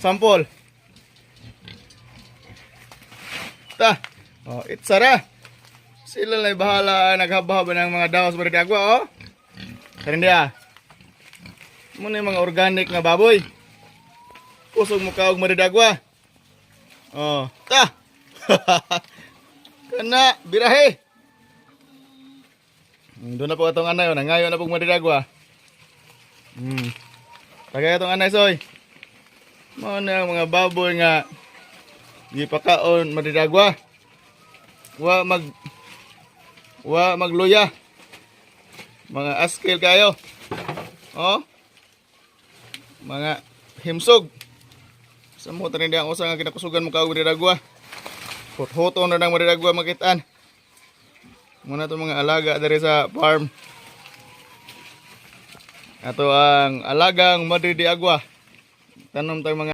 Sample. Ta. Oh, itsara. Sila lang bahala naghaba-haba ng mga daos sa agwa, oh. Karindiya. Muna yung mga organic nga baboy. Kusog mo kaog maridagwa. Oh, ta. Kana, birahe. Doon na po itong anay, oh. Nangayon na pong maridagwa. Tagay itong anay, soy. Muna yung mga baboy nga gipakaon maridagwa. Wa magluya. Mga askil kayo. Oh. Mga himsog. Sa mo tanin ang usa nga kinakusugan mo kaog maridagwa. Hot-hoton na nang maridagwa makitaan. Muna itong mga alaga dari sa farm. Ato ang alagang madridiagwa. Tanom tayong mga